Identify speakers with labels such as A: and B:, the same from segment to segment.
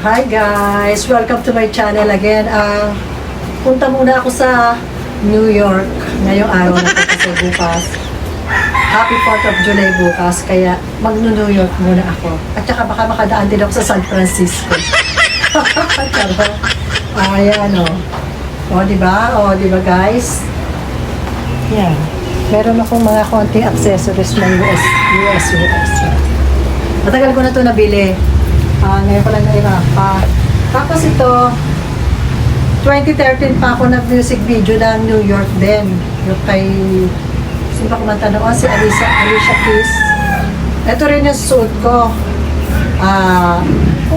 A: Hi guys! Welcome to my channel again. Punta muna ako sa New York ngayong araw na ito kasi bukas. Happy 4th of July bukas, kaya mag-New York muna ako. At saka baka makadaan din ako sa San Francisco. Ayan o. O, diba? O, diba guys? Yan. Meron akong mga konting accessories ng US. Matagal ko na ito nabili. Ngayon ko lang na-irapa. Tapos ito, 2013 pa ako nag-music video ng New York din. Yung kay, sino ba kumanta noon? Si Alicia Keys. Ito rin yung suit ko.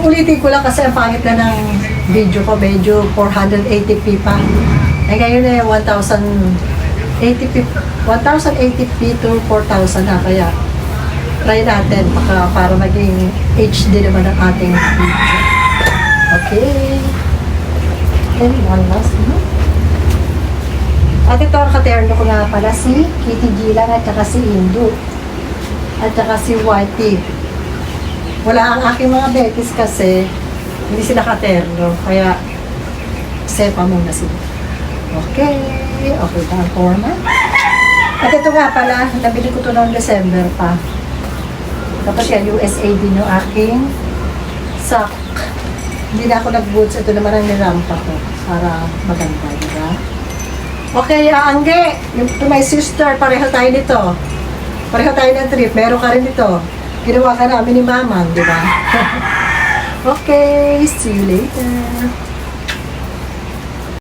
A: Ulitin ko lang kasi ang pangit na ng video ko. Medyo 480p pa. Ngayon eh, 1080p to 4,000 na. Kaya, try natin para maging HD naman ang ating video. Okay. And one last. At ito ang katerno ko nga pala si Kitty Gilang at saka si Indu. At saka si Whitey. Wala ang aking mga betis kasi hindi sila katerno. Kaya sepa muna sila. Okay. Okay ba ang format? At ito nga pala, nabili ko ito noong December pa. Tapos yan, USA din yung aking sock. Hindi na ako nag-boots. Ito naman ang nirampa ko para maganda, diba? Okay, Angge, to my sister, pareho tayo nito. Pareho tayo ng trip. Meron ka rin ito. Ginawa ka namin ni Mamang, diba? Okay, see you later.